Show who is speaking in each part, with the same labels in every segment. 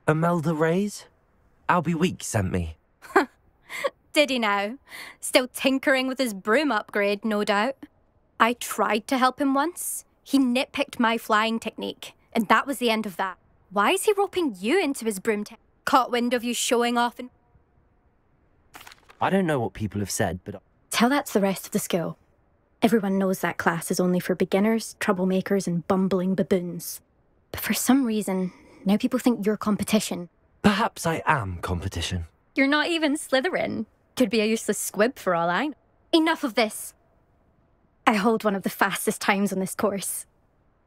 Speaker 1: Imelda Reyes? Albie Weeks sent me.
Speaker 2: Did he now? Still tinkering with his broom upgrade, no doubt. I tried to help him once. He nitpicked my flying technique, and that was the end of that. Why is he roping you into his broom Caught wind of you showing off and...
Speaker 1: I don't know what people have said, but...
Speaker 2: Tell that to the rest of the school. Everyone knows that class is only for beginners, troublemakers, and bumbling baboons. But for some reason, now people think you're competition.
Speaker 1: Perhaps I am competition.
Speaker 2: You're not even Slytherin. Could be a useless squib for all I know. Enough of this. I hold one of the fastest times on this course.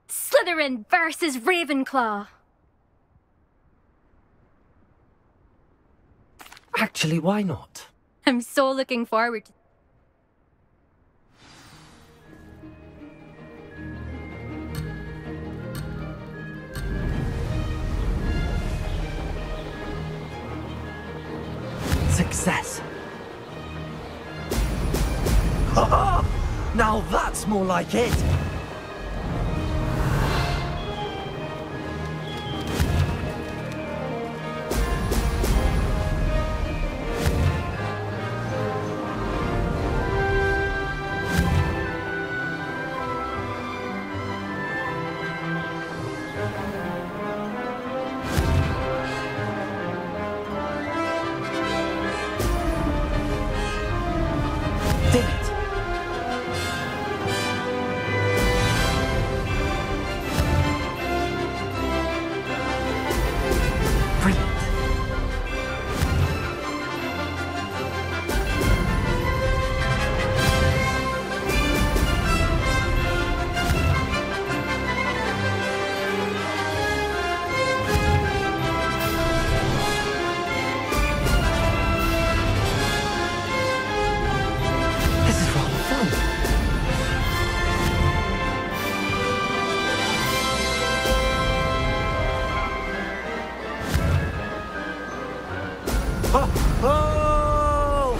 Speaker 2: Slytherin versus Ravenclaw.
Speaker 1: Actually, why not?
Speaker 2: I'm so looking forward to...
Speaker 1: Success. Now that's more like it. Did it. Brilliant. This is rather fun. Oh! Oh!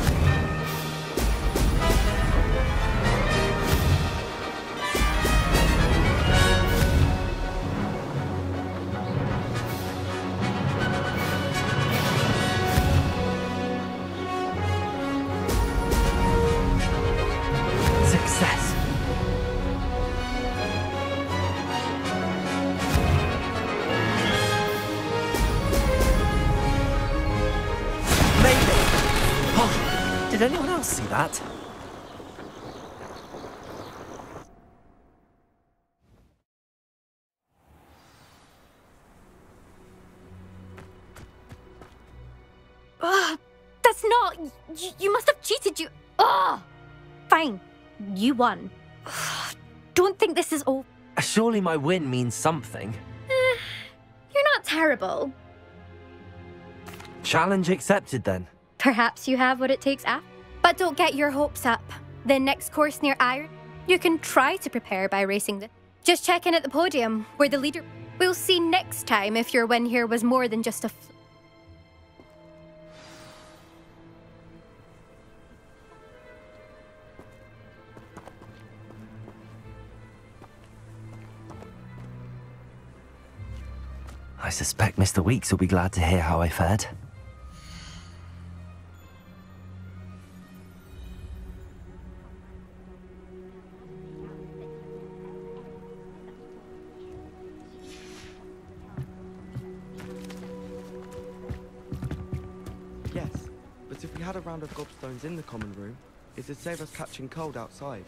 Speaker 1: Success. Maybe. Oh, did anyone else see that?
Speaker 2: That's not... You must have cheated, you... Ugh! Fine. You won. Don't think this is all...
Speaker 1: Surely my win means something.
Speaker 2: You're not terrible.
Speaker 1: Challenge accepted then.
Speaker 2: Perhaps you have what it takes after. But don't get your hopes up. The next course near Iron, you can try to prepare by racing the... Just check in at the podium, where the leader... We'll see next time if your win here was more than just a...
Speaker 1: I suspect Mr. Weeks will be glad to hear how I fared.
Speaker 3: Yes, but if we had a round of gobstones in the common room, it'd save us catching cold outside.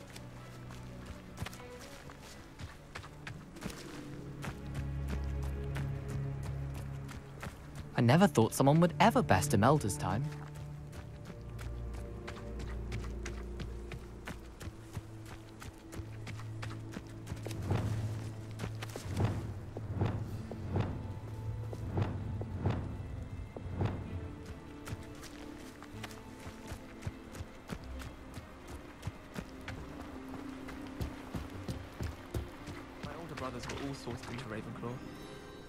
Speaker 4: I never thought someone would ever best Imelda's time.
Speaker 5: My older brothers were all sorted into Ravenclaw.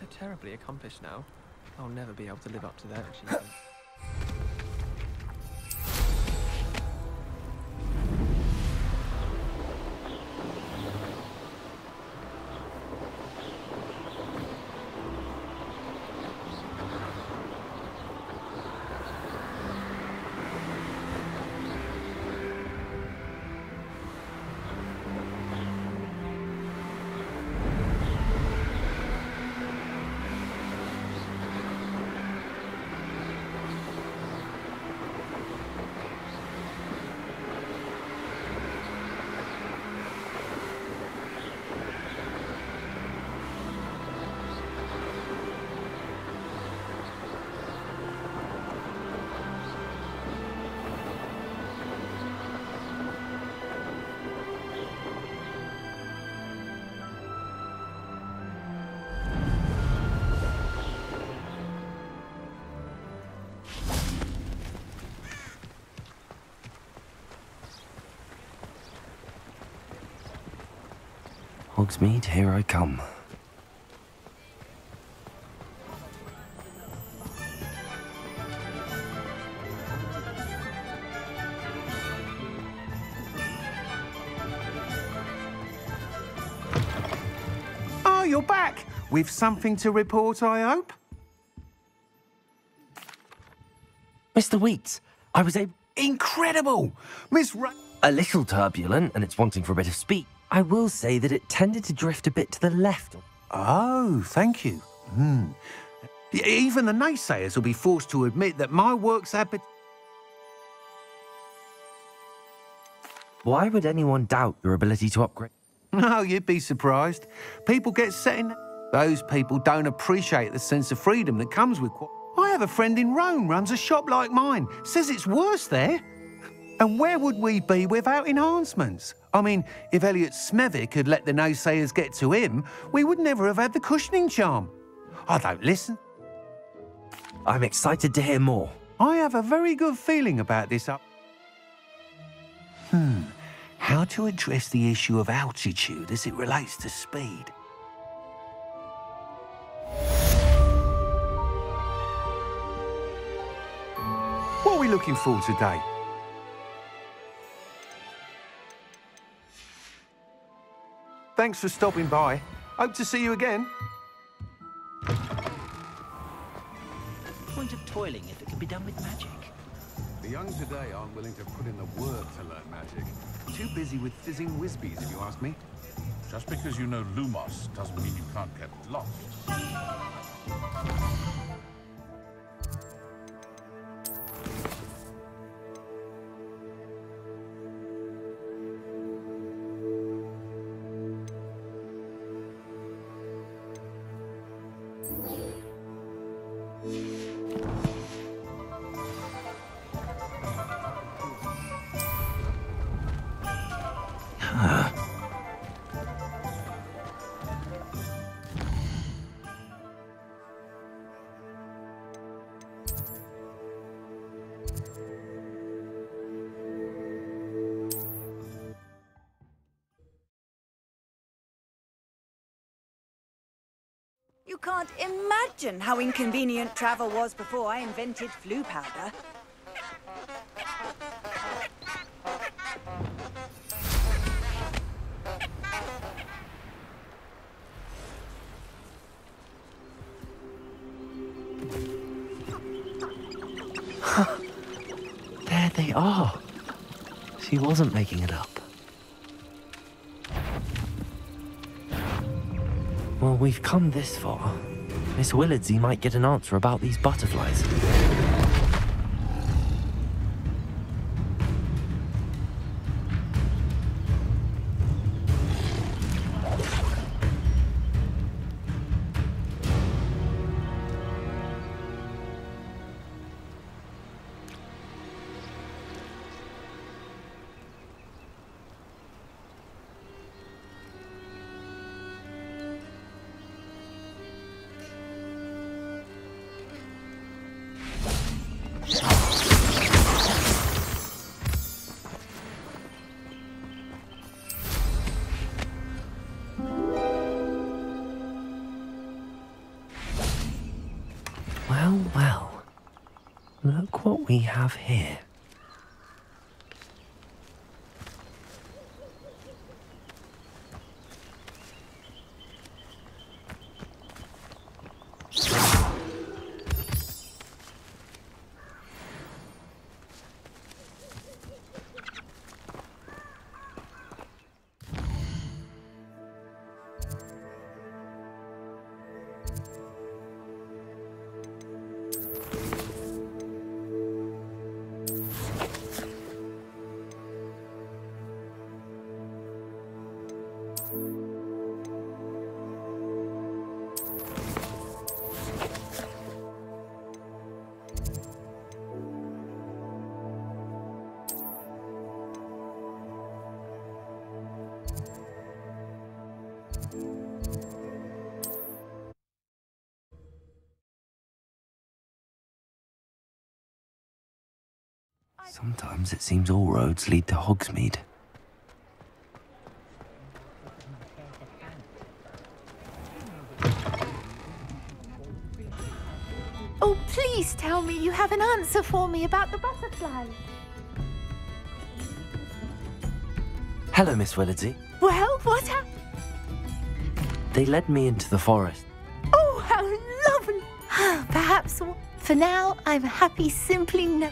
Speaker 5: They're terribly accomplished now. I'll never be able to live up to their achievements.
Speaker 1: Hogsmeade, here I come.
Speaker 6: Oh, you're back! With something to report, I hope?
Speaker 1: Mr. Weeks, I was
Speaker 6: Incredible! Miss Ra...
Speaker 1: a little turbulent and it's wanting for a bit of speed. I will say that it tended to drift a bit to the left.
Speaker 6: Oh, thank you. Even the naysayers will be forced to admit that my work's
Speaker 1: Why would anyone doubt your ability to upgrade?
Speaker 6: No, you'd be surprised. People get set in... Those people don't appreciate the sense of freedom that comes with... I have a friend in Rome runs a shop like mine. Says it's worse there. And where would we be without enhancements? I mean, if Elliot Smethwick had let the naysayers get to him, we would never have had the cushioning charm. I don't listen.
Speaker 1: I'm excited to hear more.
Speaker 6: I have a very good feeling about this up... How to address the issue of altitude as it relates to speed? What are we looking for today? Thanks for stopping by. Hope to see you again.
Speaker 7: Point of toiling if it can be done with magic.
Speaker 8: The young today aren't willing to put in the work to learn magic. Too busy with fizzing whizbees, if you ask me.
Speaker 9: Just because you know Lumos doesn't mean you can't get lost.
Speaker 10: You can't imagine how inconvenient travel was before I invented flu powder.
Speaker 1: There they are. She wasn't making it up. Well, we've come this far. Miss Willardsey might get an answer about these butterflies. Well, well. Look what we have here. Sometimes it seems all roads lead to Hogsmeade.
Speaker 11: Oh, please tell me you have an answer for me about the butterflies.
Speaker 1: Hello, Miss Willardsey.
Speaker 11: Well, what happened?
Speaker 1: They led me into the forest.
Speaker 11: Oh, how lovely! Perhaps for now, I'm happy simply no.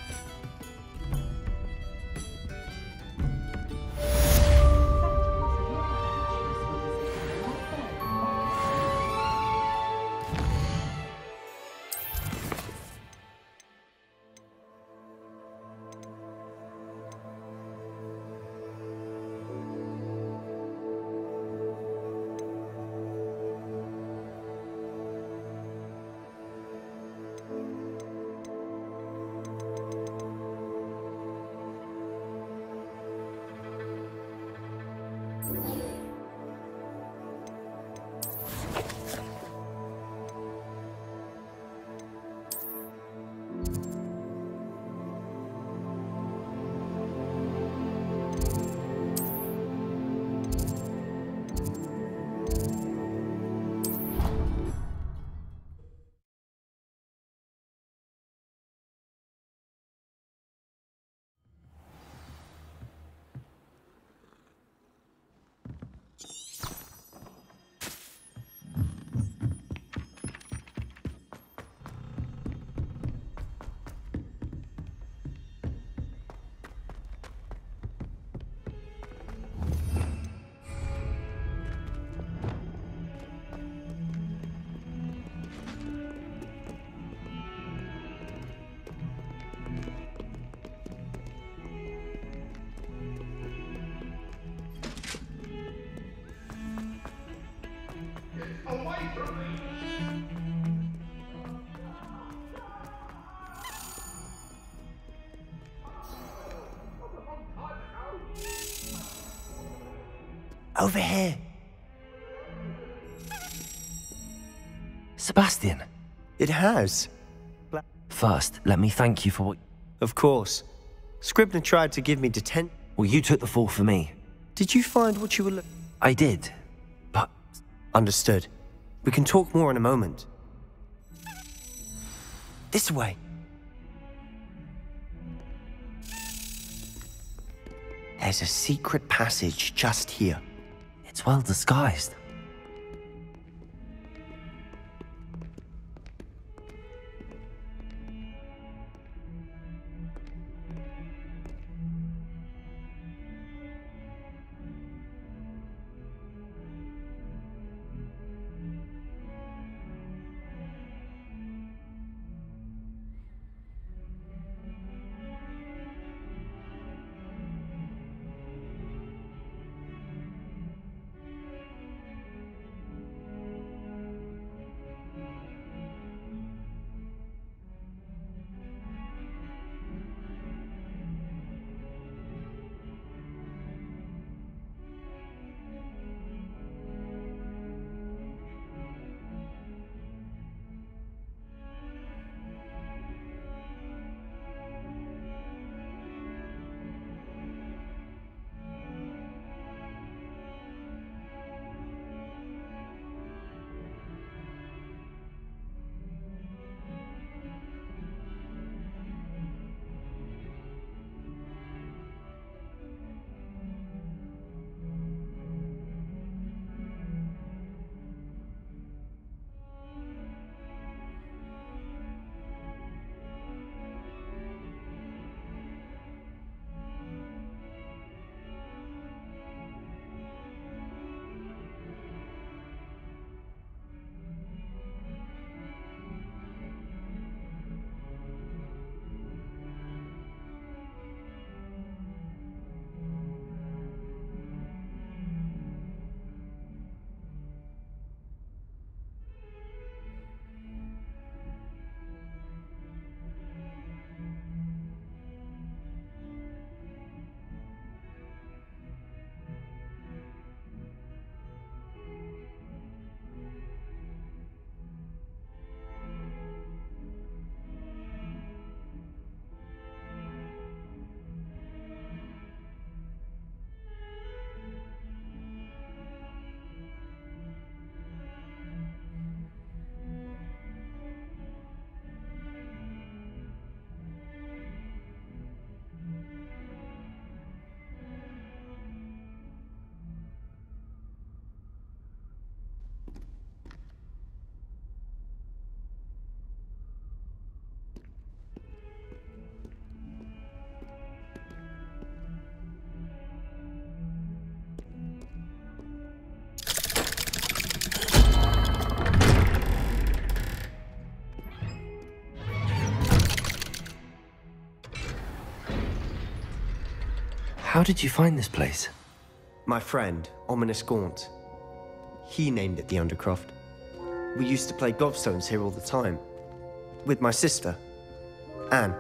Speaker 12: Over here.
Speaker 1: Sebastian.
Speaker 12: It has.
Speaker 1: First, let me thank you for what...
Speaker 12: Of course. Scribner tried to give me detention.
Speaker 1: Well, you took the fall for me.
Speaker 12: Did you find what you were
Speaker 1: I did, but...
Speaker 12: Understood. We can talk more in a moment. This way. There's a secret passage just here.
Speaker 1: It's well disguised. How did you find this place?
Speaker 12: My friend, Ominous Gaunt. He named it the Undercroft. We used to play gobstones here all the time. With my sister, Anne.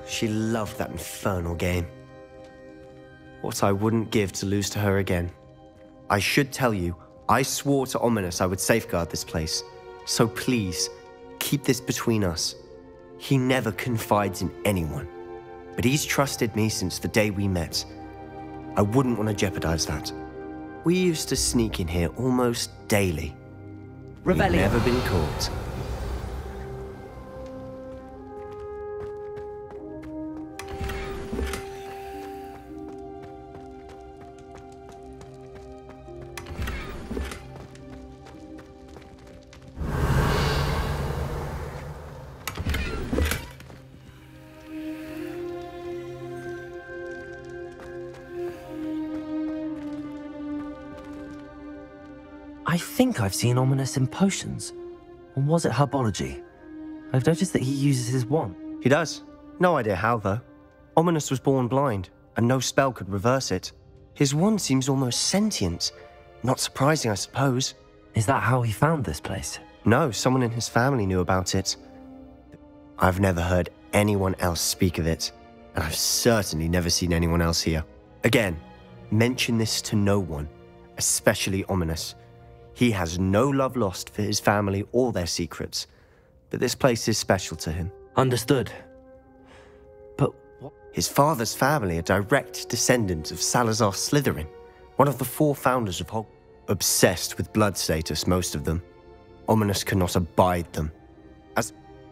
Speaker 12: She loved that infernal game. What I wouldn't give to lose to her again. I should tell you, I swore to Ominous I would safeguard this place. So please, keep this between us. He never confides in anyone. But he's trusted me since the day we met. I wouldn't want to jeopardize that. We used to sneak in here almost daily. We've never been caught.
Speaker 1: I think I've seen Ominous in potions. Or was it herbology? I've noticed that he uses his wand.
Speaker 12: He does. No idea how, though. Ominous was born blind, and no spell could reverse it. His wand seems almost sentient. Not surprising, I suppose.
Speaker 1: Is that how he found this place?
Speaker 12: No, someone in his family knew about it. I've never heard anyone else speak of it, and I've certainly never seen anyone else here. Again, mention this to no one, especially Ominous. He has no love lost for his family or their secrets, but this place is special to him.
Speaker 1: Understood. But what?
Speaker 12: His father's family are direct descendants of Salazar Slytherin, one of the 4 founders of Hogwarts. Obsessed with blood status, most of them. Ominous cannot abide them.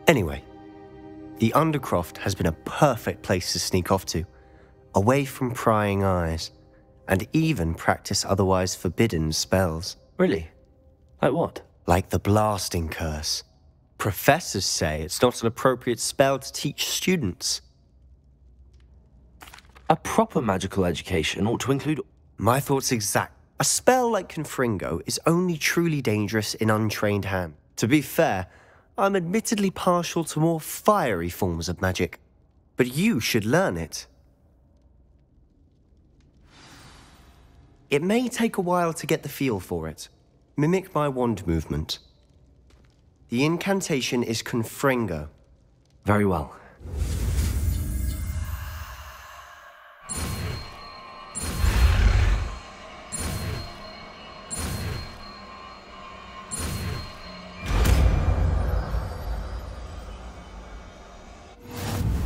Speaker 12: Anyway, the Undercroft has been a perfect place to sneak off to, away from prying eyes, and even practice otherwise forbidden spells.
Speaker 1: Really? Like what?
Speaker 12: Like the blasting curse. Professors say it's not an appropriate spell to teach students.
Speaker 1: A proper magical education ought to include...
Speaker 12: My thoughts exact. A spell like Confringo is only truly dangerous in untrained hands. To be fair, I'm admittedly partial to more fiery forms of magic. But you should learn it. It may take a while to get the feel for it. Mimic my wand movement. The incantation is Confringo.
Speaker 1: Very well.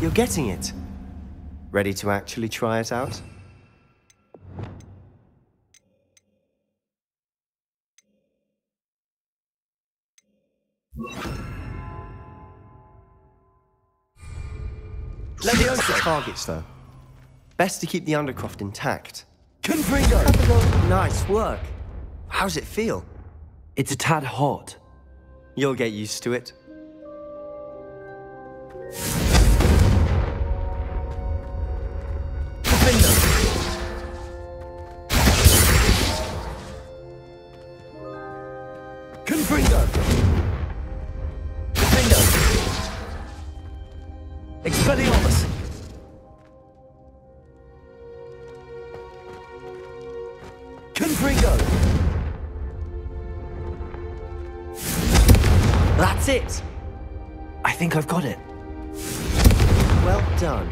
Speaker 12: You're getting it. Ready to actually try it out? Let me over the targets, though. Best to keep the Undercroft intact.
Speaker 1: Confringo!
Speaker 12: Nice work. How's it feel?
Speaker 1: It's a tad hot.
Speaker 12: You'll get used to it.
Speaker 1: Confringo! Expelliarmus! Confringo!
Speaker 12: That's it!
Speaker 1: I think I've got it.
Speaker 12: Well done.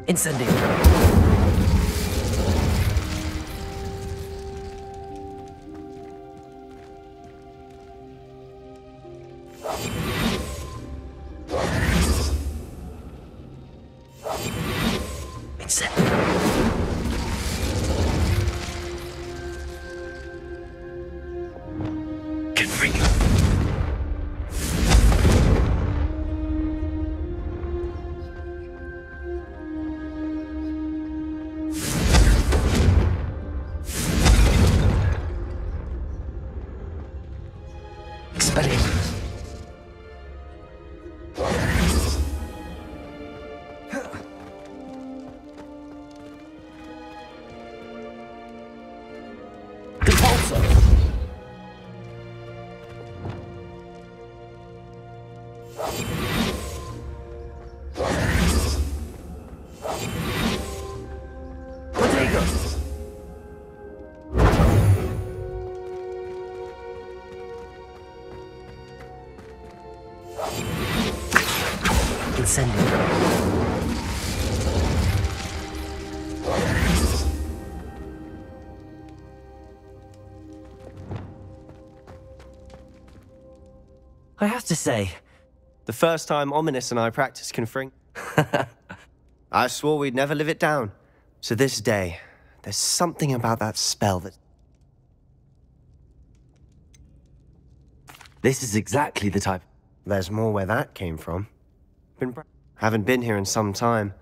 Speaker 1: Incendio. sending them. I have to say,
Speaker 12: the first time Ominous and I practiced conferring, I swore we'd never live it down. So this day, there's something about that spell that...
Speaker 1: This is exactly the type...
Speaker 12: There's more where that came from. Haven't been here in some time.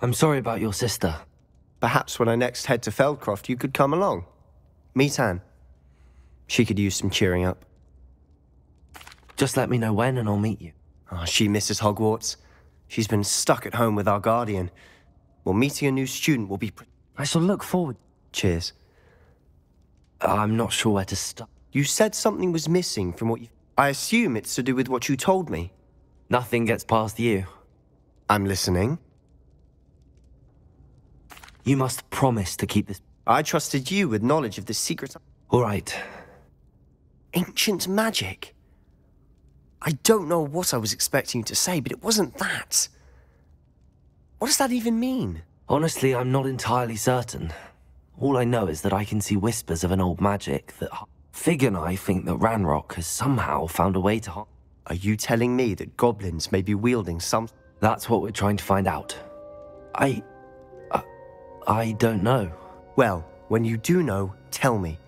Speaker 1: I'm sorry about your sister.
Speaker 12: Perhaps when I next head to Feldcroft, you could come along. Meet Anne. She could use some cheering up.
Speaker 1: Just let me know when and I'll meet you.
Speaker 12: Oh, she misses Hogwarts. She's been stuck at home with our guardian. Well, meeting a new student will be...
Speaker 1: I shall look forward.
Speaker 12: Cheers.
Speaker 1: I'm not sure where to start.
Speaker 12: You said something was missing from what you... I assume it's to do with what you told me.
Speaker 1: Nothing gets past you.
Speaker 12: I'm listening.
Speaker 1: You must promise to keep this...
Speaker 12: I trusted you with knowledge of this secret...
Speaker 1: All right.
Speaker 12: Ancient magic. I don't know what I was expecting you to say, but it wasn't that. What does that even mean?
Speaker 1: Honestly, I'm not entirely certain. All I know is that I can see whispers of an old magic that... Fig and I think that Ranrock has somehow found a way to...
Speaker 12: Are you telling me that goblins may be wielding some...
Speaker 1: That's what we're trying to find out. I don't know.
Speaker 12: Well, when you do know, tell me.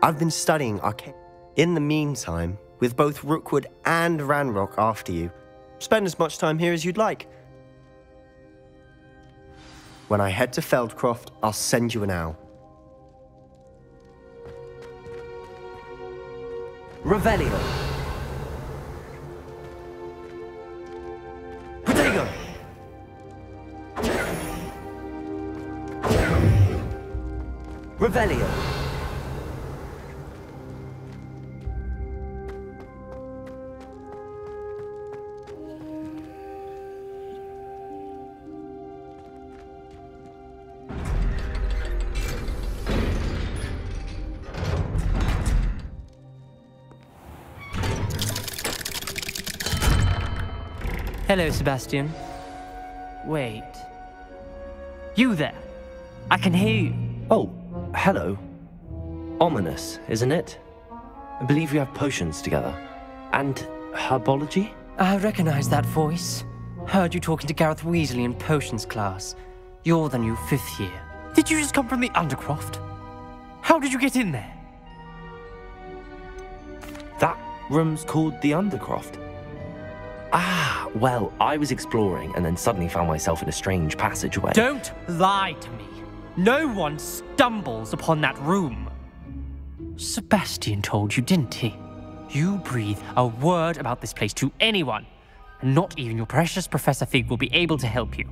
Speaker 12: I've been studying arcane... In the meantime, with both Rookwood and Ranrock after you, spend as much time here as you'd like. When I head to Feldcroft, I'll send you an owl.
Speaker 1: Revelio. Protego. Revelio.
Speaker 13: Hello, Sebastian. Wait. You there? I can hear you.
Speaker 1: Oh, hello. Ominous, isn't it? I believe we have potions together. And herbology?
Speaker 13: I recognize that voice. Heard you talking to Gareth Weasley in potions class. You're the new 5th year. Did you just come from the Undercroft? How did you get in there?
Speaker 1: That room's called the Undercroft. Ah, well, I was exploring and then suddenly found myself in a strange passageway.
Speaker 13: Don't lie to me. No one stumbles upon that room. Sebastian told you, didn't he? You breathe a word about this place to anyone, and not even your precious Professor Fig will be able to help you.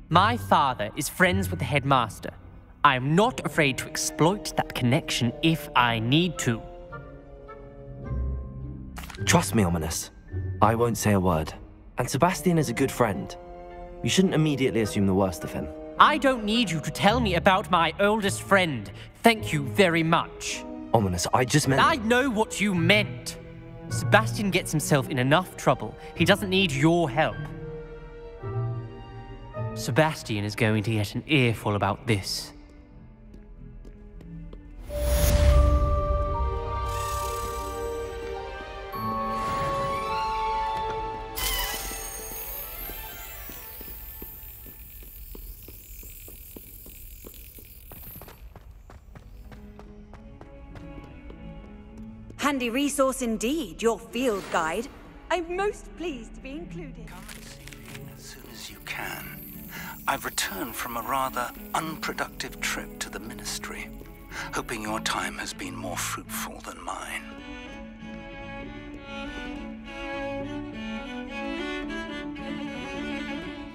Speaker 13: My father is friends with the headmaster. I am not afraid to exploit that connection if I need to.
Speaker 1: Trust me, Ominous. I won't say a word. And Sebastian is a good friend. You shouldn't immediately assume the worst of him.
Speaker 13: I don't need you to tell me about my oldest friend. Thank you very much.
Speaker 1: Ominous, I just meant...
Speaker 13: I know what you meant. Sebastian gets himself in enough trouble. He doesn't need your help. Sebastian is going to get an earful about this.
Speaker 10: Handy resource indeed, your field guide. I'm most pleased to be included.
Speaker 14: Come and see me as soon as you can. I've returned from a rather unproductive trip to the Ministry, hoping your time has been more fruitful than mine.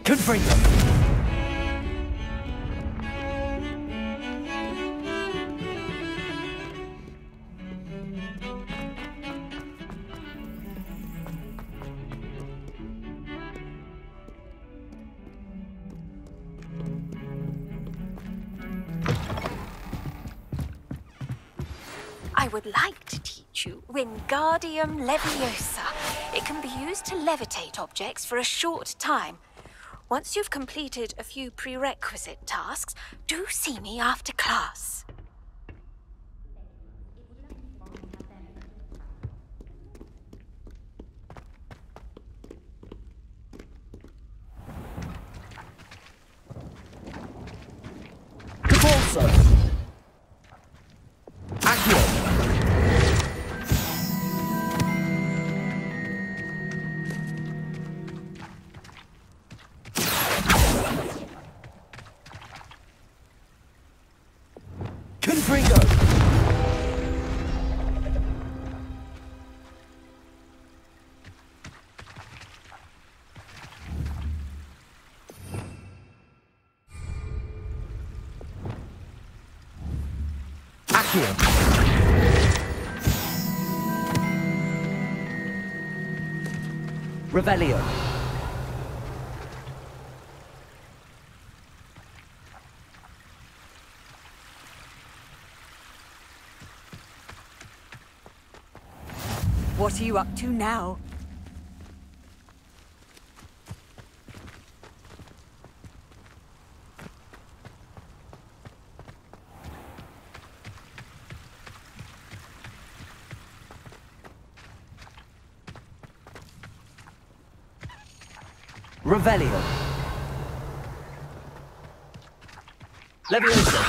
Speaker 1: Confringo!
Speaker 15: I would like to teach you Wingardium Leviosa. It can be used to levitate objects for a short time. Once you've completed a few prerequisite tasks, do see me after class.
Speaker 16: Also, accurate. Confringo. Revelio.
Speaker 10: What are you up to now?
Speaker 16: Revelio. Leviosa.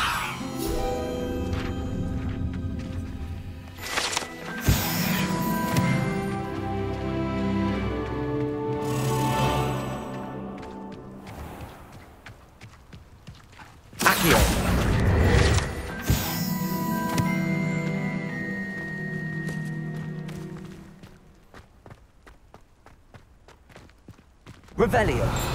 Speaker 16: Accio. Revelio.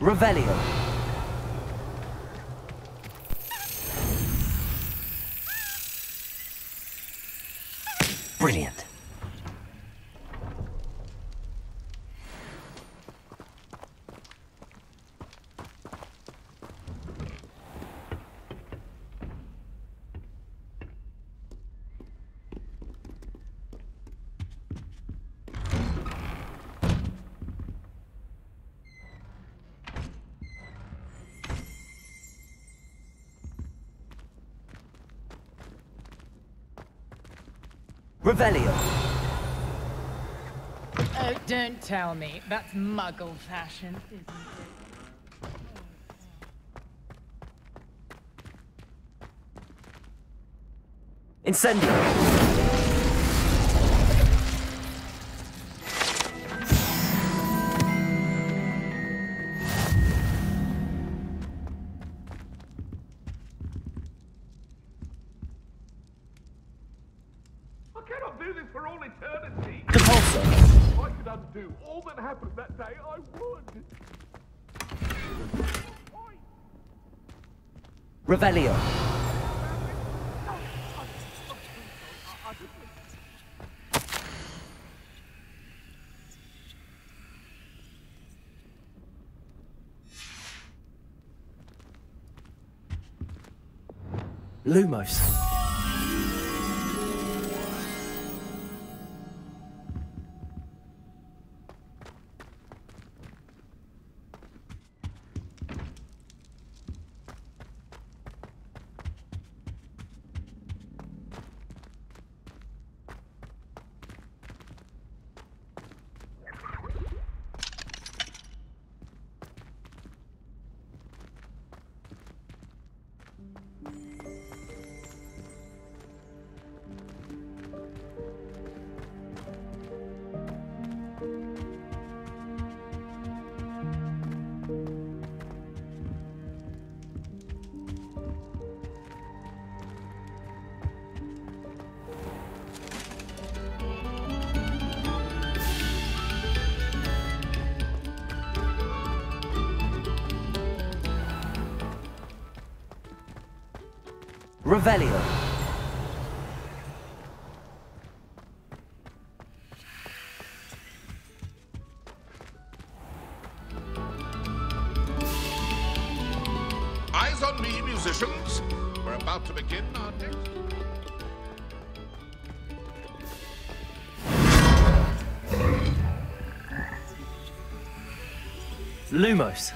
Speaker 16: Revelio. Brilliant. Revelio.
Speaker 17: Oh, don't tell me. That's Muggle fashion, isn't it?
Speaker 16: Incendio.
Speaker 9: I cannot do this for all eternity.
Speaker 16: Depulso.
Speaker 9: If I could undo all that happened that day, I would.
Speaker 16: Revelio. Lumos. Revelio.
Speaker 9: Eyes on me, musicians. We're about to begin our next...
Speaker 18: Lumos.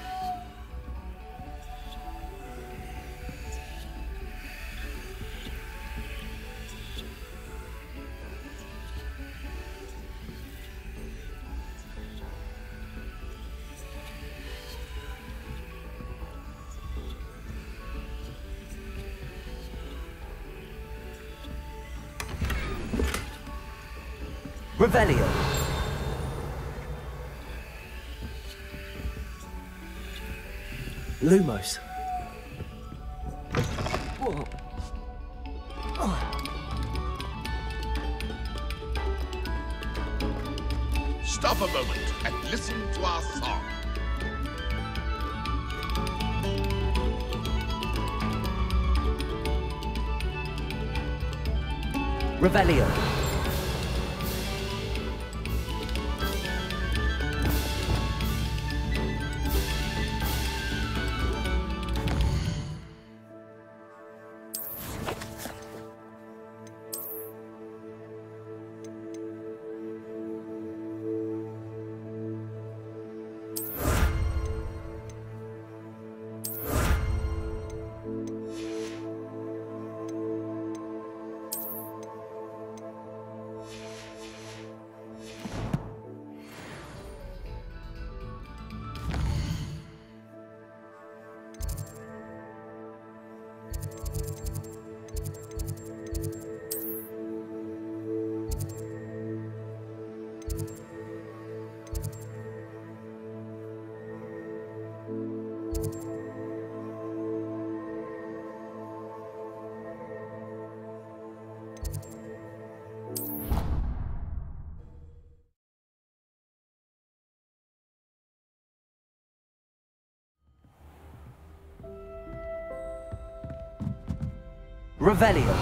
Speaker 16: Revelio.
Speaker 18: Lumos.
Speaker 9: Stop a moment and listen to our song.
Speaker 16: Revelio. Revelio.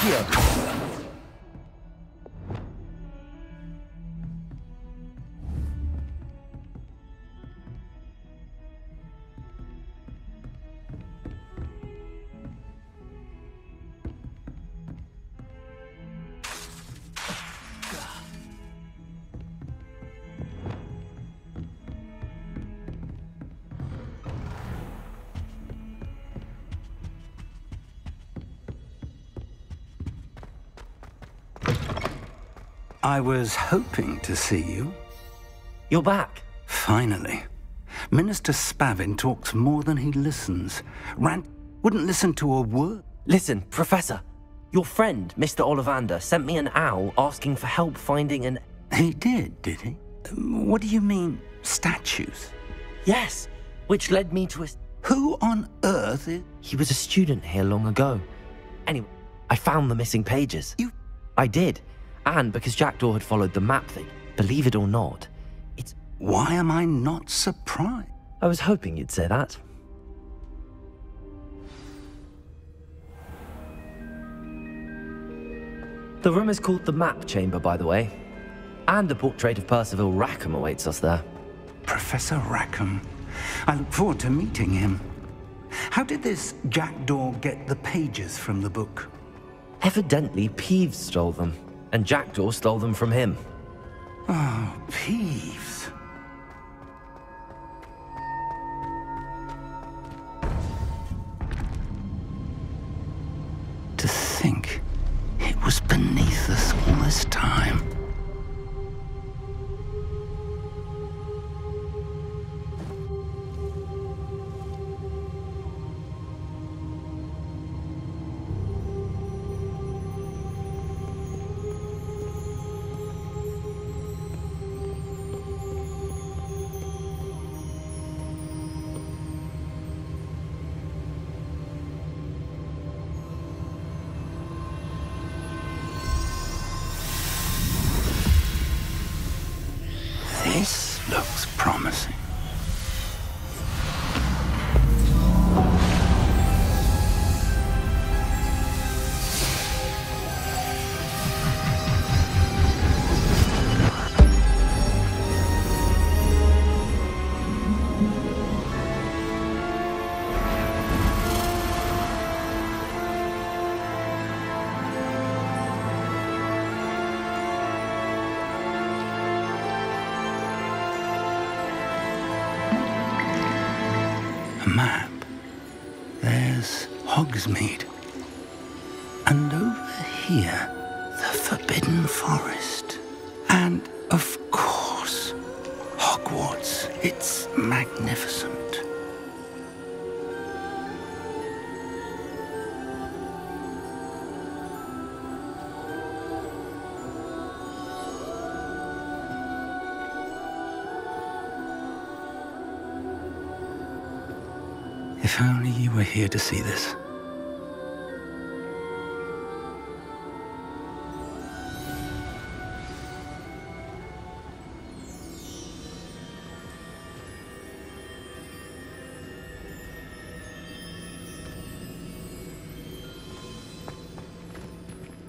Speaker 16: Accio.
Speaker 14: I was hoping to see you.
Speaker 1: You're back.
Speaker 14: Finally. Minister Spavin talks more than he listens. Rand wouldn't listen to a word.
Speaker 1: Listen, Professor. Your friend, Mr. Ollivander, sent me an owl asking for help finding an...
Speaker 14: He did he? What do you mean, statues?
Speaker 1: Yes, which led me to a...
Speaker 14: Who on earth is...
Speaker 1: He was a student here long ago. Anyway, I found the missing pages. I did. And because Jackdaw had followed the map thing, believe it or not, it's...
Speaker 14: Why am I not surprised?
Speaker 1: I was hoping you'd say that. The room is called the Map Chamber, by the way. And a portrait of Percival Rackham awaits us there.
Speaker 14: Professor Rackham. I look forward to meeting him. How did this Jackdaw get the pages from the book?
Speaker 1: Evidently, Peeves stole them, and Jackdaw stole them from him.
Speaker 14: Oh, Peeves. To think it was beneath us all this time. This looks promising. A map. There's Hogsmeade. And over here, the Forbidden Forest. And, of course, Hogwarts. It's magnificent. If only you were here to see this.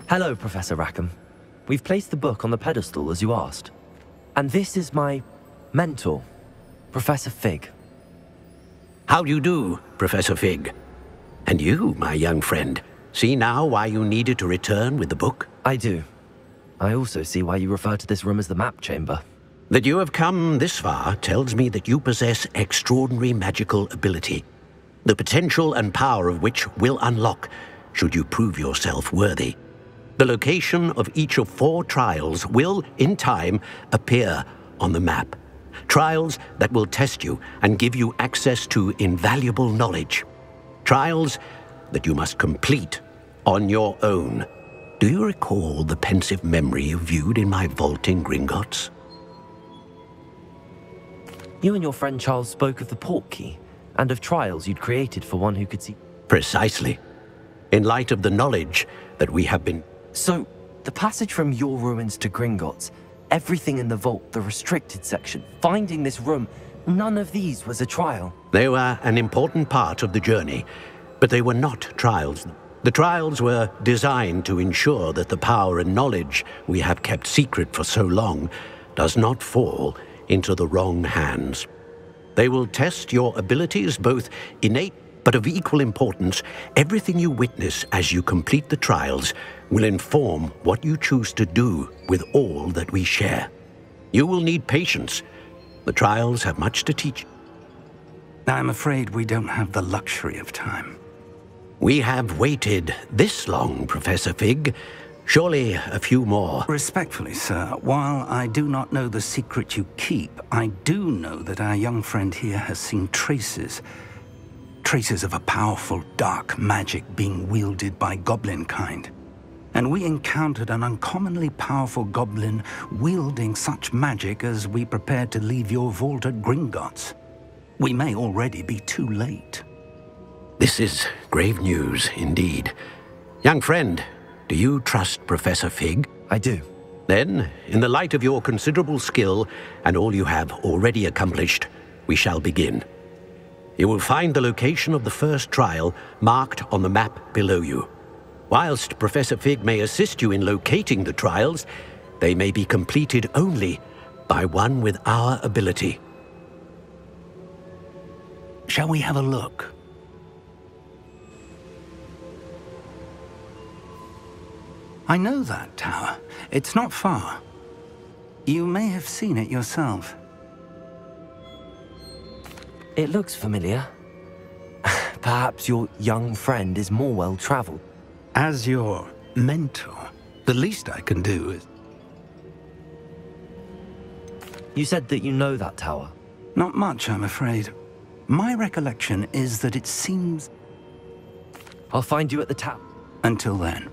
Speaker 1: Hello, Professor Rackham. We've placed the book on the pedestal as you asked. And this is my mentor, Professor Fig.
Speaker 18: How do you do, Professor Fig? And you, my young friend, see now why you needed to return with the book?
Speaker 1: I do. I also see why you refer to this room as the Map Chamber.
Speaker 18: That you have come this far tells me that you possess extraordinary magical ability, the potential and power of which will unlock should you prove yourself worthy. The location of each of 4 trials will, in time, appear on the map. Trials that will test you and give you access to invaluable knowledge. Trials that you must complete on your own. Do you recall the pensive memory you viewed in my vault in Gringotts?
Speaker 1: You and your friend Charles spoke of the portkey and of trials you'd created for one who could see...
Speaker 18: Precisely. In light of the knowledge that we have been...
Speaker 1: So, the passage from your ruins to Gringotts, everything in the vault, the restricted section, finding this room, none of these was a trial.
Speaker 18: They were an important part of the journey, but they were not trials. The trials were designed to ensure that the power and knowledge we have kept secret for so long does not fall into the wrong hands. They will test your abilities, both innate but of equal importance. Everything you witness as you complete the trials will inform what you choose to do with all that we share. You will need patience. The trials have much to teach.
Speaker 14: I'm afraid we don't have the luxury of time.
Speaker 18: We have waited this long, Professor Fig. Surely a few more.
Speaker 14: Respectfully, sir, while I do not know the secret you keep, I do know that our young friend here has seen traces traces of a powerful dark magic being wielded by goblin kind. And we encountered an uncommonly powerful goblin wielding such magic as we prepared to leave your vault at Gringotts. We may already be too late.
Speaker 18: This is grave news indeed. Young friend, do you trust Professor Fig?
Speaker 1: I do.
Speaker 18: Then, in the light of your considerable skill and all you have already accomplished, we shall begin. You will find the location of the first trial marked on the map below you. Whilst Professor Fig may assist you in locating the trials, they may be completed only by one with our ability.
Speaker 14: Shall we have a look? I know that tower. It's not far. You may have seen it yourself.
Speaker 1: It looks familiar. Perhaps your young friend is more well-traveled.
Speaker 14: As your mentor, the least I can do is...
Speaker 1: You said that you know that tower.
Speaker 14: Not much, I'm afraid. My recollection is that it seems...
Speaker 1: I'll find you at the tap.
Speaker 14: Until then.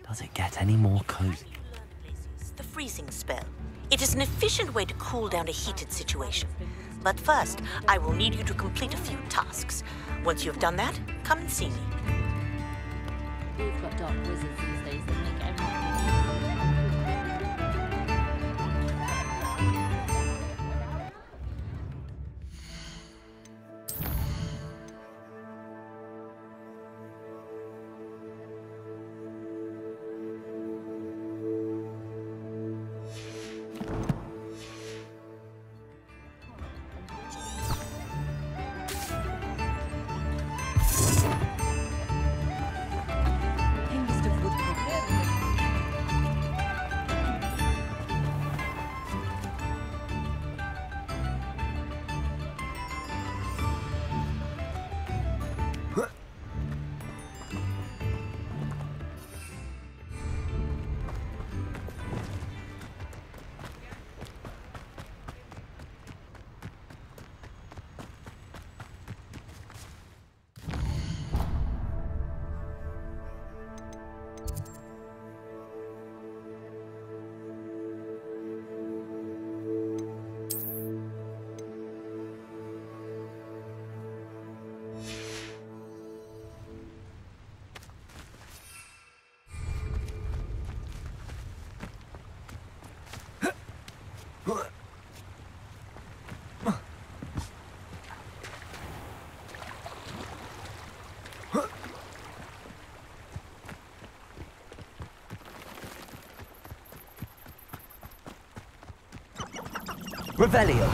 Speaker 1: Does it get any more cozy?
Speaker 19: The freezing spell. It is an efficient way to cool down a heated situation. But first, I will need you to complete a few tasks. Once you've done that, come and see me.
Speaker 20: We've got dark wizards these days that make everything.
Speaker 16: Revelio.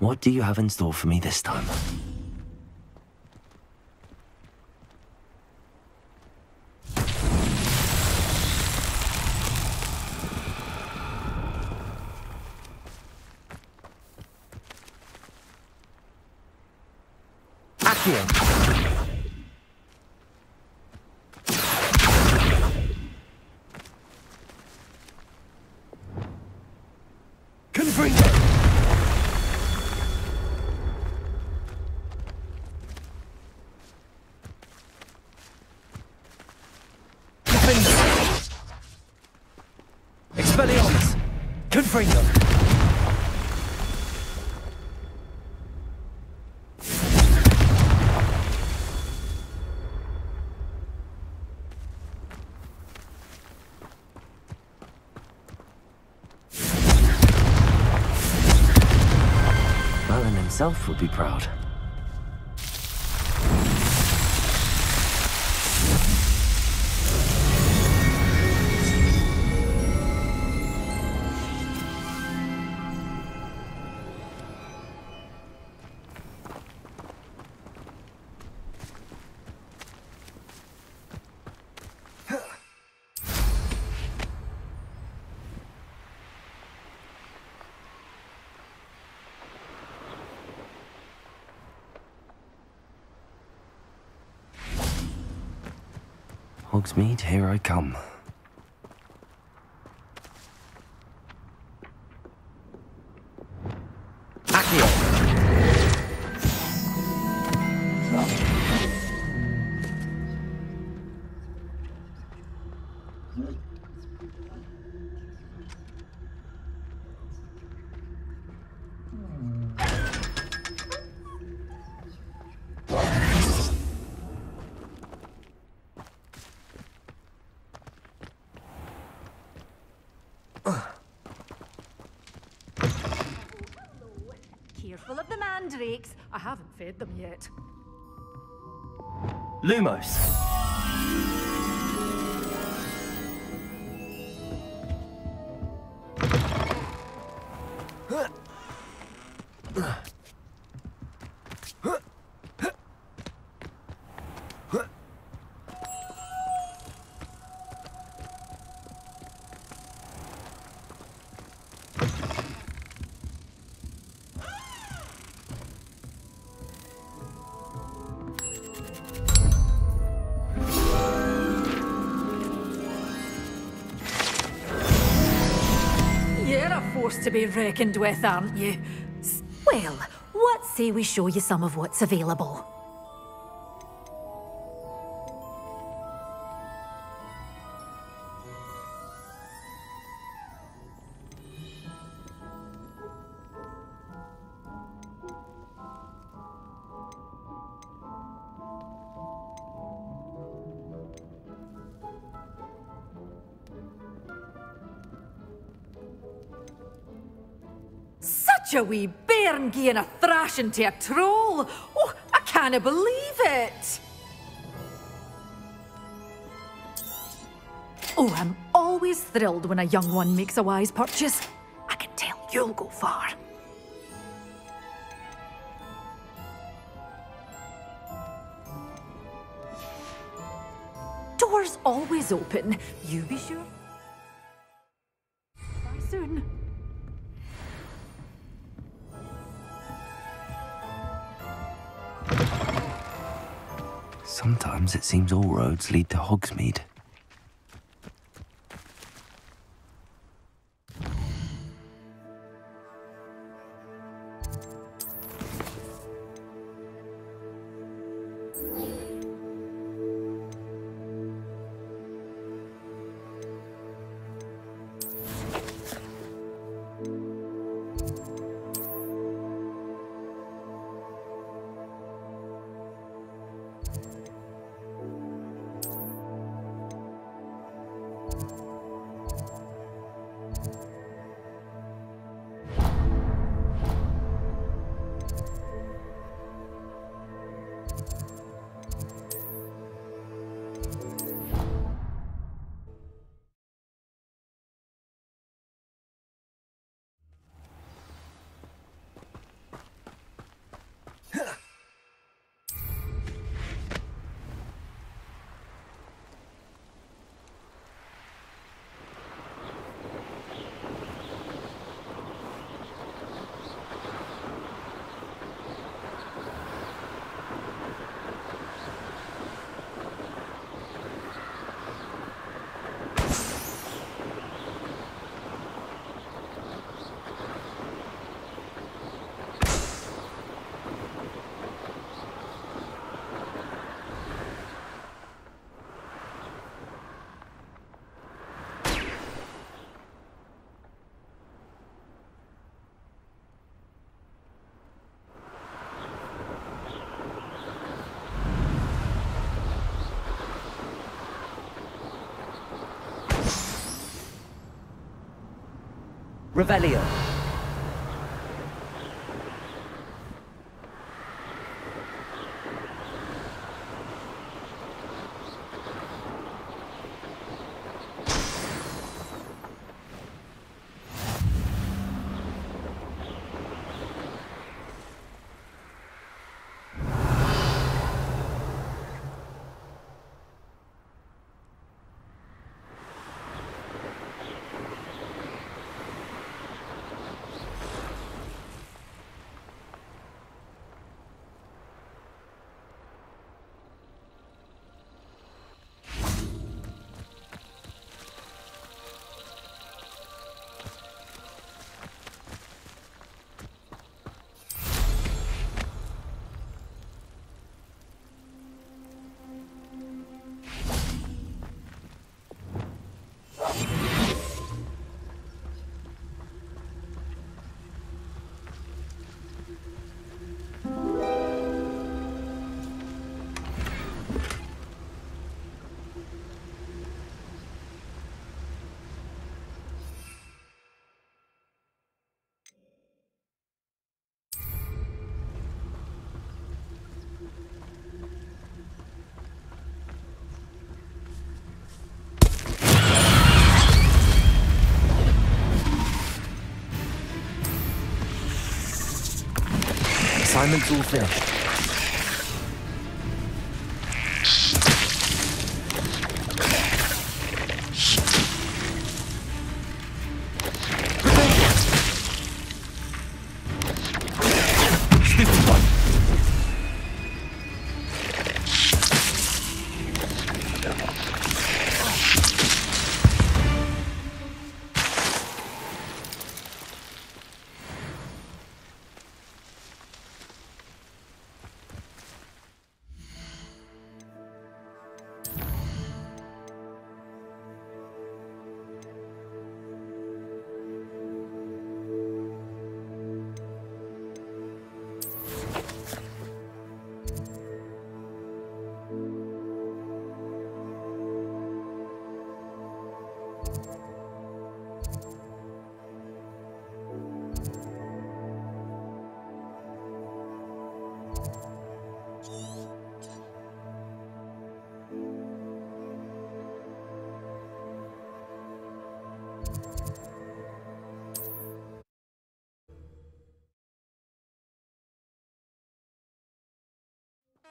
Speaker 1: What do you have in store for me this time?
Speaker 16: Accio!
Speaker 1: Confringo!
Speaker 16: Expelliarmus! Confringo!
Speaker 1: Merlin himself would be proud. Hogsmeade, here I come.
Speaker 16: Accio!
Speaker 17: Careful of the mandrakes. I haven't fed them yet.
Speaker 16: Lumos!
Speaker 17: You're a force to be reckoned with, aren't you? Well, what say we show you some of what's available? Such a wee bairn gieing a thrashing to a troll! Oh, I can't believe it! Oh, I'm always thrilled when a young one makes a wise purchase. I can tell you'll go far. Doors always open. You be sure. Bye soon.
Speaker 1: Sometimes it seems all roads lead to Hogsmeade.
Speaker 16: Revelio.
Speaker 1: Assignment's all finished.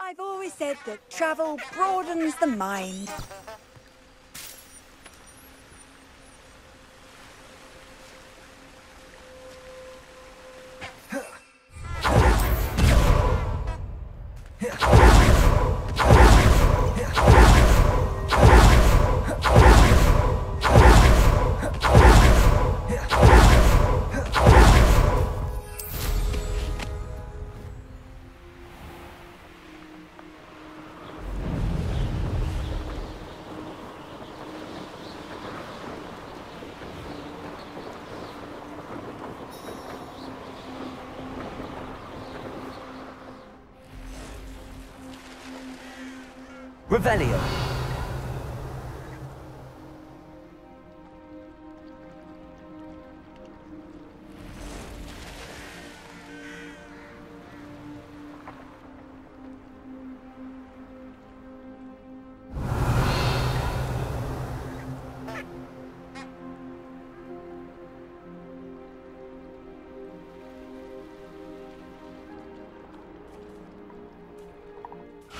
Speaker 10: I've always said that travel broadens the mind.
Speaker 16: Revelio.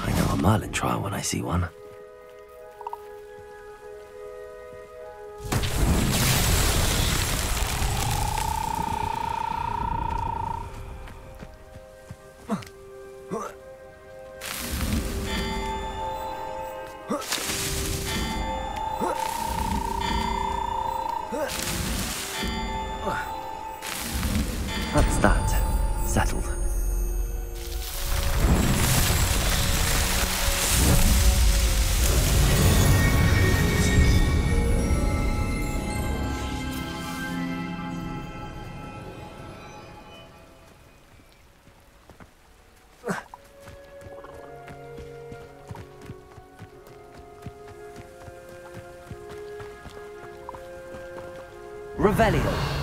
Speaker 1: I know a Merlin trial when I see one. That's that. Settled.
Speaker 16: Revelio.